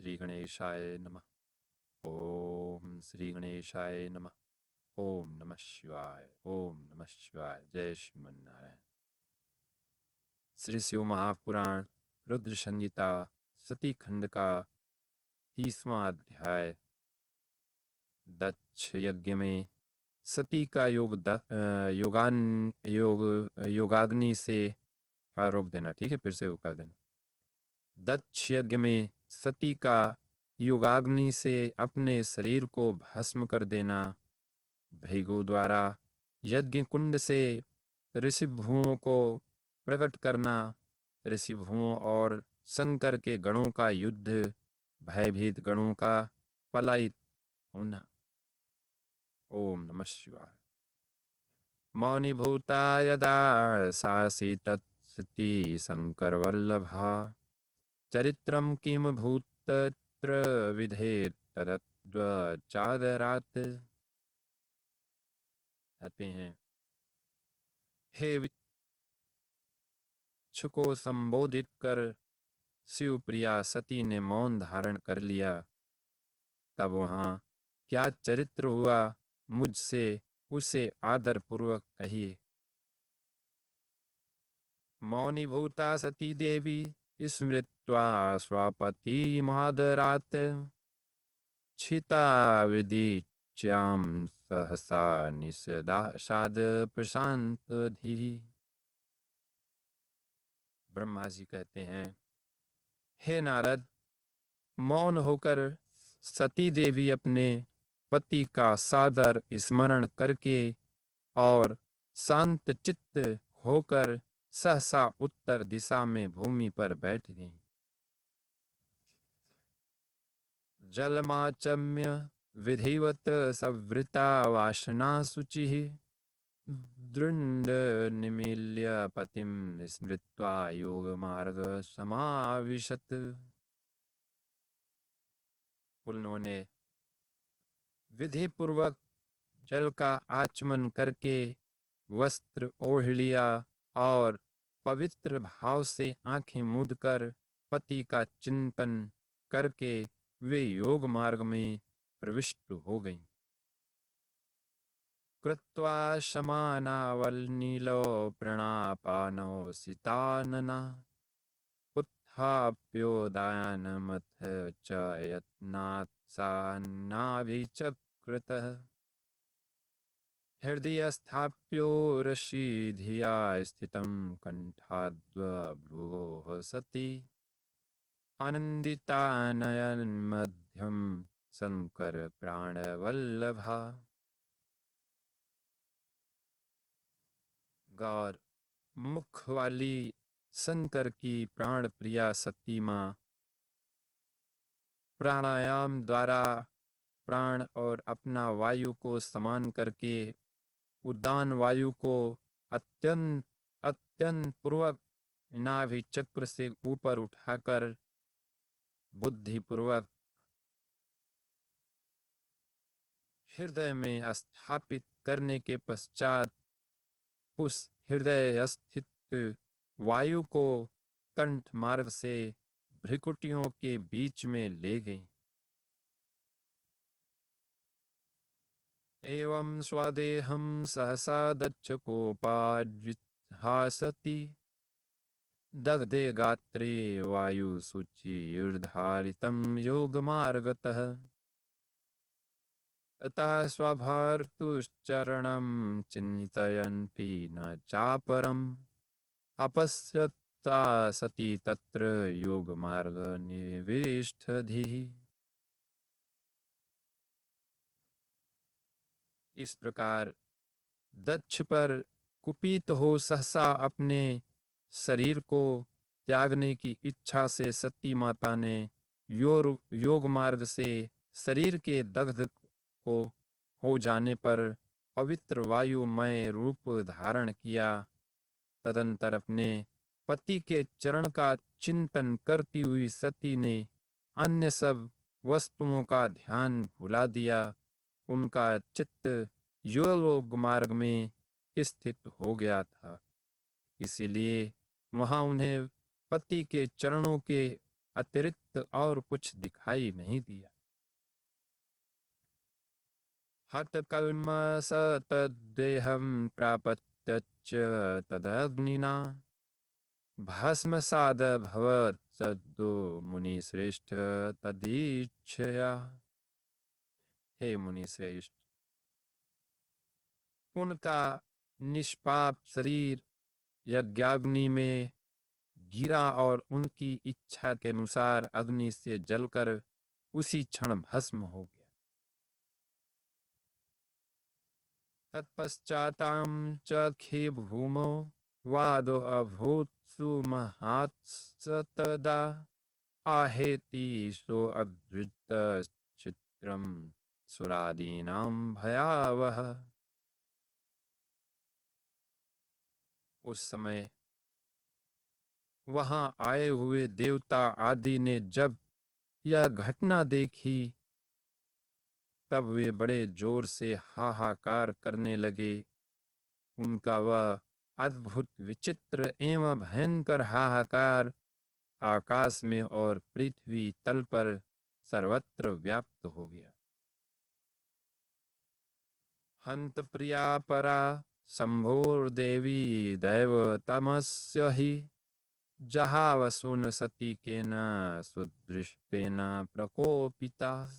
श्री गणेशाय नमः। ओम श्री गणेशाय नमः। ओम नमः शिवाय। ओम नमः शिवाय। जय श्रीमन्नारायण। श्री शिव महापुराण रुद्र संहिता सती खंड का 30वां अध्याय। दक्ष यज्ञ में सती का योगाग्नि से रोक देना। ठीक है, फिर से वो कर देना। दक्ष यज्ञ में सती का योगाग्नि से अपने शरीर को भस्म कर देना। भृगु द्वारा यज्ञ कुंड से ऋषि भुवों को प्रकट करना। ऋषि भुवों और शंकर के गणों का युद्ध। भयभीत गणों का पलायित होना। ओम नमः शिवाय। मौनी भूता यदा सासी तत्सती शंकर वल्लभा चरित्रम किम भूतत्र विधेत तदत्वचादरात्। कहते हैं, हे विच्छु को संबोधित कर शिवप्रिया सती ने मौन धारण कर लिया। तब वहां क्या चरित्र हुआ, मुझसे उसे आदर पूर्वक कहिए। मौनी भूता सती देवी स्मृत्वा स्वपति महादरात् छिता विदिच्याम सहसा निषदाशाद प्रशांत धी। ब्रह्मा जी कहते हैं, हे नारद, मौन होकर सती देवी अपने पति का सादर स्मरण करके और शांत चित्त होकर सहसा उत्तर दिशा में भूमि पर बैठ गई। जलमाचम्य विधिवत सवृता वासना शुचि दृंड निमील्य पतिम स्मृत्वा योग मार्ग समाविशत। उन्होंने विधि पूर्वक जल का आचमन करके वस्त्र ओढ़ लिया और पवित्र भाव से आंखें मूंद कर पति का चिंतन करके वे योग मार्ग में प्रविष्ट हो गईं। कृत्वा शमानावलनीलो प्रणापानो सितानना उत्थाप्योदानमथ च यत्नात् सा नाभिचक्रतः। हृदय स्थाप्यो ऋषि धिया स्थितं कंठाद्भ्रुवोः सती आनंदिता नयन मध्यम शंकर प्राणवल्लभा। गौर, मुख वाली शंकर की प्राण प्रिया सती मां प्राणायाम द्वारा प्राण और अपना वायु को समान करके उद्दान वायु को अत्यंत अत्यंत पूर्वक नाभि चक्र से ऊपर उठाकर बुद्धि पूर्वक हृदय में स्थापित करने के पश्चात उस हृदय स्थित वायु को कंठ मार्ग से भ्रिकुटियों के बीच में ले गई। एवं स्वदेहं सहसा दक्षकोपाजिहासति दग्धे गात्रे वायु शुचिर्धारितं योगमार्गतः। अतः स्वभर्तुश्चरणं चिन्तयन्पि न चापरम् अपश्यता सती तत्र योगमार्ग निविष्टधिः। इस प्रकार दक्ष पर कुपित हो सहसा अपने शरीर को त्यागने की इच्छा से सती माता ने योग मार्ग से शरीर के दग्ध को हो जाने पर पवित्र वायुमय रूप धारण किया। तदंतर अपने पति के चरण का चिंतन करती हुई सती ने अन्य सब वस्तुओं का ध्यान भुला दिया। उनका चित्त योग मार्ग में स्थित हो गया था, इसीलिए वहां उन्हें पति के चरणों के अतिरिक्त और कुछ दिखाई नहीं दिया। हत कल्म स तद्देहं प्रापत्यच्च तदग्निना भस्मसाद भवत् सद्दो मुनि श्रेष्ठ तदीक्षया। हे मुनि श्रेष्ठ, उनका निष्पाप शरीर यज्ञाग्नि में गिरा और उनकी इच्छा के अनुसार अग्नि से जलकर उसी क्षण भस्म हो गया। तत्पश्चातां च खे भूमौ वादो अभूत् सुमहात्स तदा आहेति सो अभृत चित्रम सुरादीनां भयावह। उस समय वहां आए हुए देवता आदि ने जब यह घटना देखी तब वे बड़े जोर से हाहाकार करने लगे। उनका वह अद्भुत विचित्र एवं भयंकर हाहाकार आकाश में और पृथ्वी तल पर सर्वत्र व्याप्त हो गया। हंत प्रिया परा शंभोर देवी दैव तमस्य ही जहावसुन सती के न सुदृष्टेन प्रकोपिता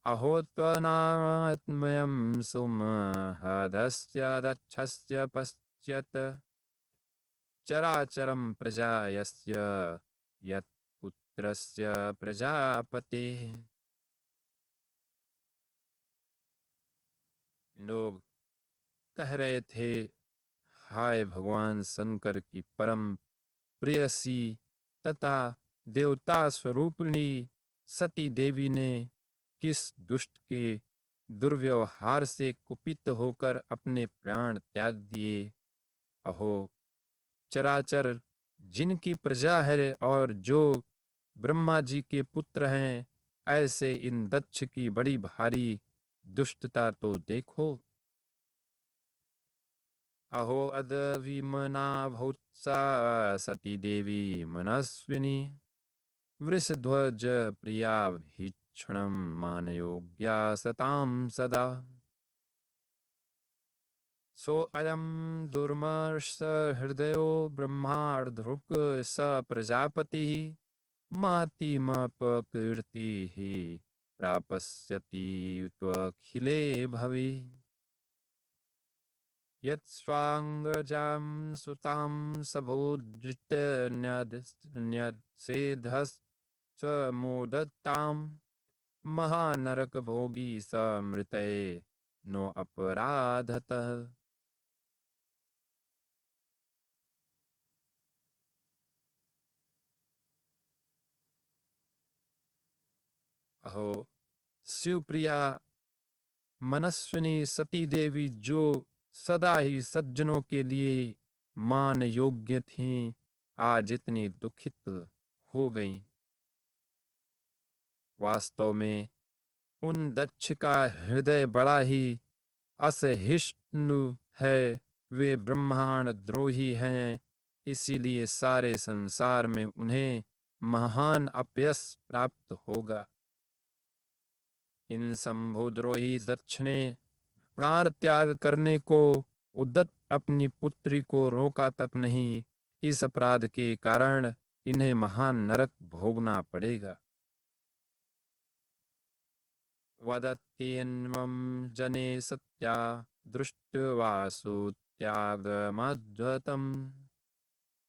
अहो त्वनात्मयं सुमहदस्य दक्षस्य पश्यत चराचरं प्रजा यस्य यत्पुत्रस्य प्रजापते। लोग कह रहे थे, हाय भगवान शंकर की परम प्रेयसी तथा देवता स्वरूपिणी सती देवी ने किस दुष्ट के दुर्व्यवहार से कुपित होकर अपने प्राण त्याग दिए। अहो, चराचर जिनकी प्रजा है और जो ब्रह्मा जी के पुत्र हैं, ऐसे इन दक्ष की बड़ी भारी दुष्टता तो देखो। अहो अदविमना भूत्सा सती देवी मनस्विनी वृषध्वज प्रिया भीक्षणं मानयोग्या सतां सदा सो अयं दुर्मर्ष हृदयो ब्रह्मार्धृक् स प्रजापति मातिमपकीर्तिः प्रापस्यति त्वखिले भवे यत्स्वाङ्गजां सुतां सबोद्धृत्यन्यसेधश्च मोदतां महानरक भोगी स मृतये नो अपराधतः। अहो शिवप्रिया मनस्विनी सती देवी जो सदा ही सज्जनों के लिए मान योग्य थीं, आज इतनी दुखित हो गईं। वास्तव में उन दक्ष का हृदय बड़ा ही असहिष्णु है। वे ब्रह्मांड द्रोही हैं, इसीलिए सारे संसार में उन्हें महान अपयश प्राप्त होगा। इन शंभुद्रोही दक्ष ने प्राण त्याग करने को उद्यत अपनी पुत्री को रोका तक नहीं। इस अपराध के कारण इन्हें महान नरक भोगना पड़ेगा। वदत्येन्वं जने सत्या दृष्ट्वासुत्यागमद्वतं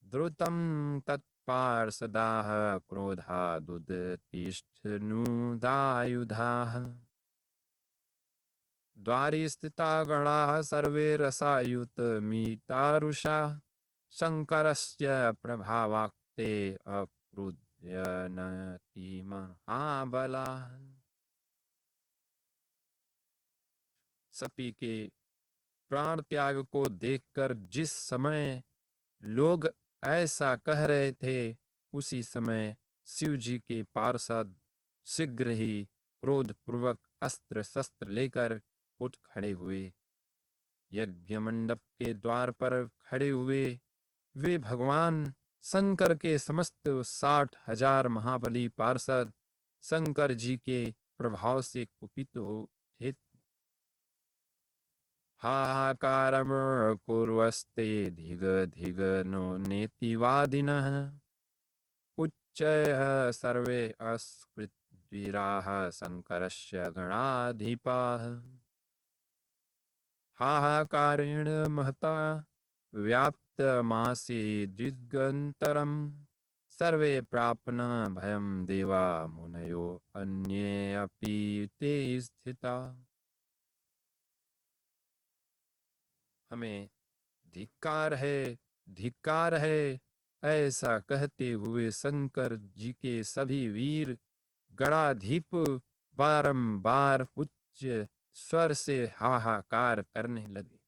द्रुतं तत्पार्षदाः क्रोधादुत्तिष्ठन्नुदायुधाः द्वारे स्थिता गणाः सर्वे रसायुतमितारुषा शंकरस्य प्रभावाक्ते अक्रुध्य नति महाबलाः। सती के प्राण त्याग को देखकर जिस समय लोग ऐसा कह रहे थे, उसी समय शिव जी के पार्षद शीघ्र ही क्रोध पूर्वक अस्त्र शस्त्र लेकर उठ खड़े हुए। यज्ञ मंडप के द्वार पर खड़े हुए वे भगवान शंकर के समस्त 60,000 महाबली पार्षद शंकर जी के प्रभाव से कुपित हो थे। हाहाकारम कुर्वस्ते धिग धिग नो नेतिवादिनः उच्चैः सर्वे अस्कृद्वीराः शंकरस्य गणाधिपाः। हाहाकारेण महता व्याप्तमासी दिग्गन्तरम् सर्वे प्राप्न भयं देवा मुनयो अन्ये अपि ते स्थिता। हमें धिक्कार है ऐसा कहते हुए शंकर जी के सभी वीर गणाधीप बारंबार उच्च स्वर से हाहाकार करने लगे।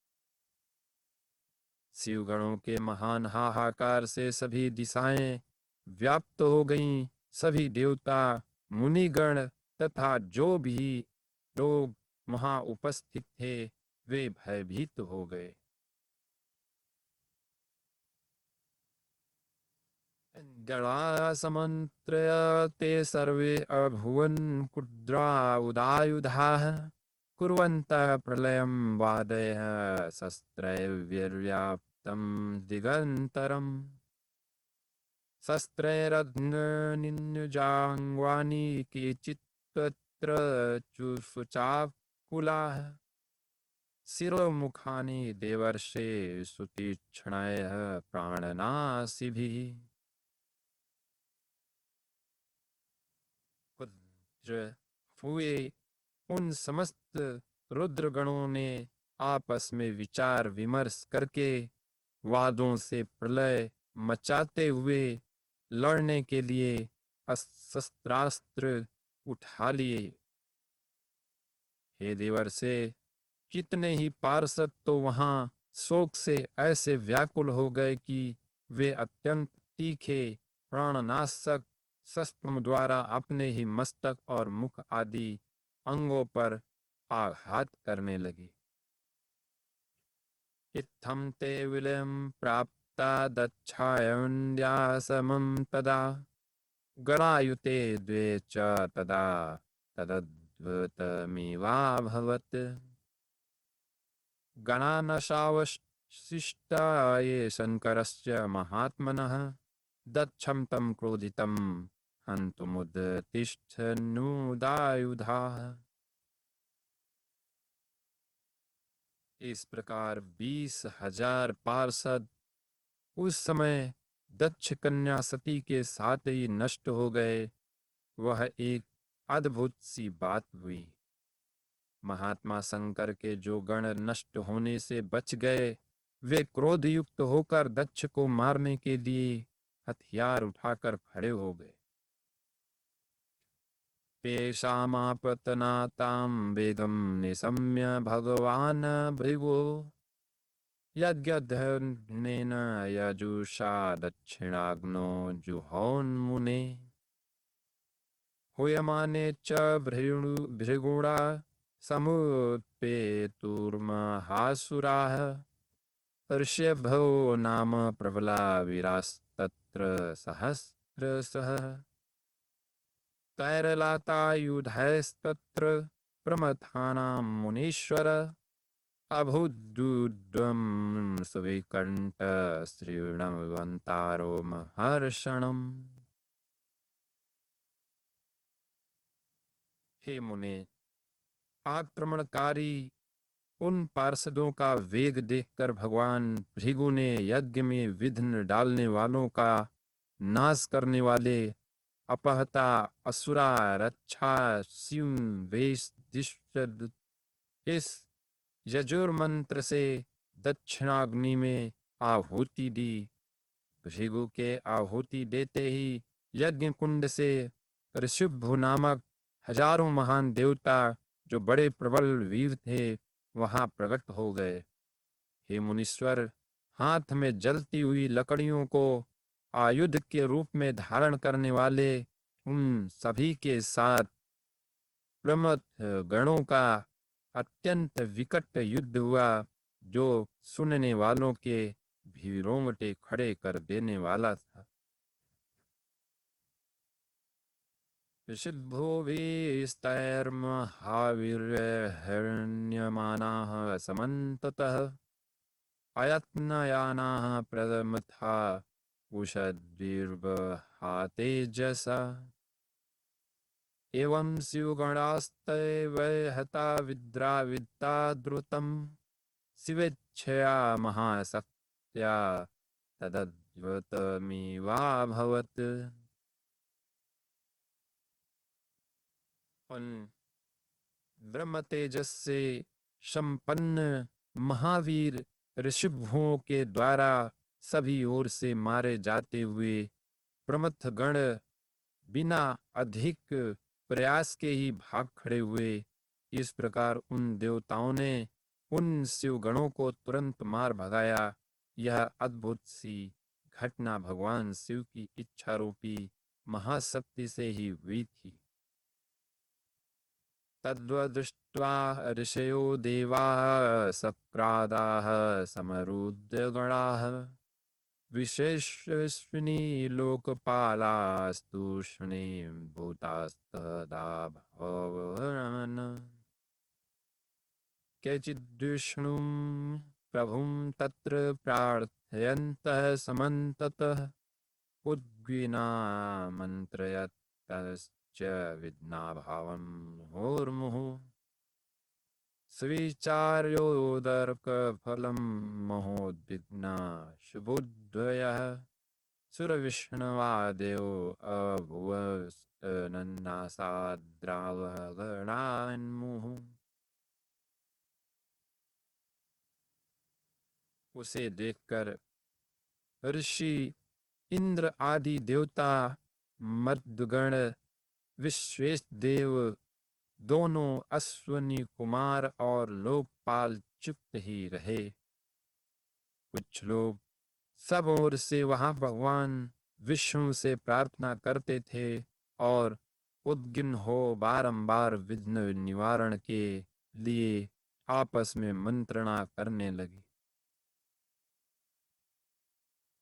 शिवगणों के महान हाहाकार से सभी दिशाएं व्याप्त हो गईं। सभी देवता मुनिगण तथा जो भी लोग वहां उपस्थित थे वे भयभीत हो गए। गणासमन्त्रय ते सर्वे अभुवन् कुड्रा उदायुधाः कुर्वन्तः प्रलयं वादयः शस्त्रैर्व्याप्तं दिगन्तरम् शस्त्रैरग्निनिजाङ्गानि केचित् तत्र चुचाकुलाः शिरोमुखानि देवर्षे सुतीक्ष्णैः प्राणनाशिभिः। हुए उन समस्त रुद्रगणों ने आपस में विचार विमर्श करके वादों से प्रलय मचाते हुए लड़ने के लिए शस्त्रास्त्र उठा लिए। हे देवर्षे, कितने ही पार्षद तो वहां शोक से ऐसे व्याकुल हो गए कि वे अत्यंत तीखे प्राणनाशक शस्त्र द्वारा अपने ही मस्तक और मुख आदि अंगों पर आघात करने लगे। इत्थं ते विलयं प्राप्ता दक्षायण्यासमं तदा गणायुते द्वे च तदा तदद्भुतमिवाभवत्। गणानशावशिष्टा ये शंकरस्य महात्मनः दक्षं तं क्रोधितं हन्तुमुत्तिष्ठन्नुदायुधाः। इस प्रकार 20,000 पार्षद उस समय दक्ष कन्या सती के साथ ही नष्ट हो गए। वह एक अद्भुत सी बात हुई। महात्मा शंकर के जो गण नष्ट होने से बच गए वे क्रोध युक्त होकर दक्ष को मारने के लिए हथियार उठाकर खड़े हो गए। पेशामापतनातां वेगं निशम्य भगवान् भृगो यज्ञधनेन यजुषा दक्षिणाग्नो जुहोन्मुने। हूयमाने च भृगुणा समुत्पेतुर्महासुराः ऋष्यभो नाम प्रबला वीरास्तत्र सहस्रशः। तैरलातायुधैस्तत्र प्रमथानां मुनीश्वर अभूद्दुद्वं सुविकण्ठ श्रीणवन्तारो महर्षणम्। हे मुने, आक्रमणकारी उन पार्षदों का वेग देखकर भगवान भृगु ने यज्ञ में विघ्न डालने वालों का नाश करने वाले अपहता असुरा रक्षा शिव वेश इस यजुर मंत्र से दक्षिणाग्नि में आहुति दी। भृगु के आहुति देते ही यज्ञ कुंड से ऋषभु नामक हजारों महान देवता जो बड़े प्रबल वीर थे वहां प्रकट हो गए। हे मुनीश्वर, हाथ में जलती हुई लकड़ियों को आयुध के रूप में धारण करने वाले उन सभी के साथ प्रमथ गणों का अत्यंत विकट युद्ध हुआ जो सुनने वालों के भी रोंगटे खड़े कर देने वाला था। ऋषिभ्यो हिरण्यमानाः समन्ततः अयत्नयानाः प्रथमथा उषद्भिर्बहातेजसा एवं शिवगणास्तैवहता विद्राविद्ता द्रुतं शिवेच्छया महाशक्त्या तदद्भुतमिवाभवत्। उन ब्रह्म तेजस से संपन्न महावीर ऋषिभुओं के द्वारा सभी ओर से मारे जाते हुए प्रमथ गण बिना अधिक प्रयास के ही भाग खड़े हुए। इस प्रकार उन देवताओं ने उन शिव गणों को तुरंत मार भगाया। यह अद्भुत सी घटना भगवान शिव की इच्छा रूपी महाशक्ति से ही हुई थी। तद्दृष्ट्वा ऋषयो देवाः सक्रादाः समरुद्रगणाः विशेषस्विनी लोकपालास्तूष्णी भूतास्तदा भवन् केचिद्विष्णुं प्रभुं तत्र प्रार्थयन्तः समन्ततः उद्विग्ना मन्त्रयन्तश्च विघ्नाभावं मुहुर्मुहुः स्विचार्योदर्कफलं महोद्विग्ना शुभोदयः सुरविष्णवादयो अभुवस्तनन्नासाद्रावगणान्मुहुः। उसे देखकर ऋषि इंद्र आदि देवता मर्दगण विश्वेशदेव दोनों अश्वनी कुमार और लोकपाल चुप ही रहे। कुछ लोग सब ओर से वहां भगवान विष्णु से प्रार्थना करते थे और उद्गिन हो बारंबार विघ्न निवारण के लिए आपस में मंत्रणा करने लगे।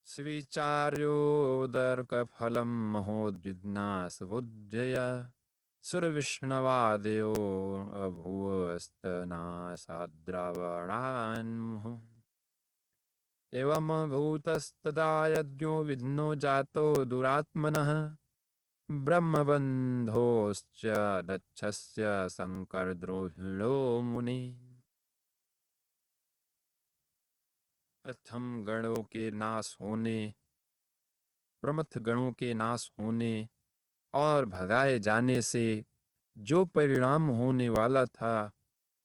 स्विचार्योदर्कफलं महोद्विग्ना सुबुद्धया सुरविष्णवादयो अभूवस्तनासाद्रावणान्मुहुः एवमभूतस्तदा यज्ञो विघ्नो जातो दुरात्मनः ब्रह्मबन्धोश्च दक्षस्य शङ्करद्रोहिणो मुनिः। प्रथम गणों के नाश होने, प्रमथ गणों के नाश होने और भगाए जाने से जो परिणाम होने वाला था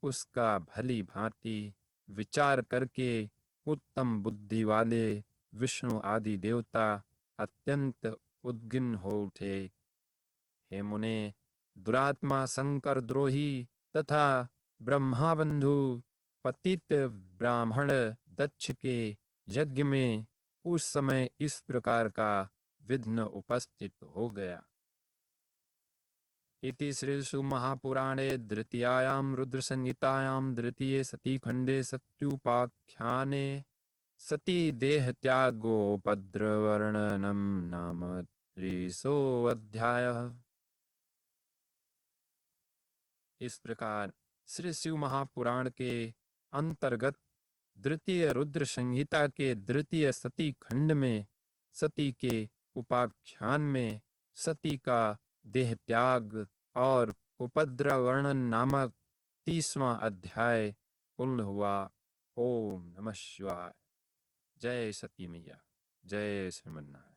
उसका भली भांति विचार करके उत्तम बुद्धि वाले विष्णु आदि देवता अत्यंत उद्विग्न हो उठे। हे मुने, दुरात्मा शंकर द्रोही तथा ब्रह्माबंधु पतित ब्राह्मण दक्ष के यज्ञ में उस समय इस प्रकार का विघ्न उपस्थित हो गया। इति श्रीषु महापुराणे द्वितीयायां रुद्रसंहितायां द्वितीये सतीखंडे सत्युपाख्याने सती देहत्यागोपद्रवर्णनम नाम 30वां अध्यायः। इस प्रकार श्री शिव महापुराण के अंतर्गत द्वितीय रुद्र संहिता के द्वितीय सती खंड में सती के उपाख्यान में सती का देह त्याग और उपद्रव वर्णन नामक 30वां अध्याय पूर्ण हुआ। ओम नमः शिवाय। जय सती मैया, जय श्रीमन्नारायण।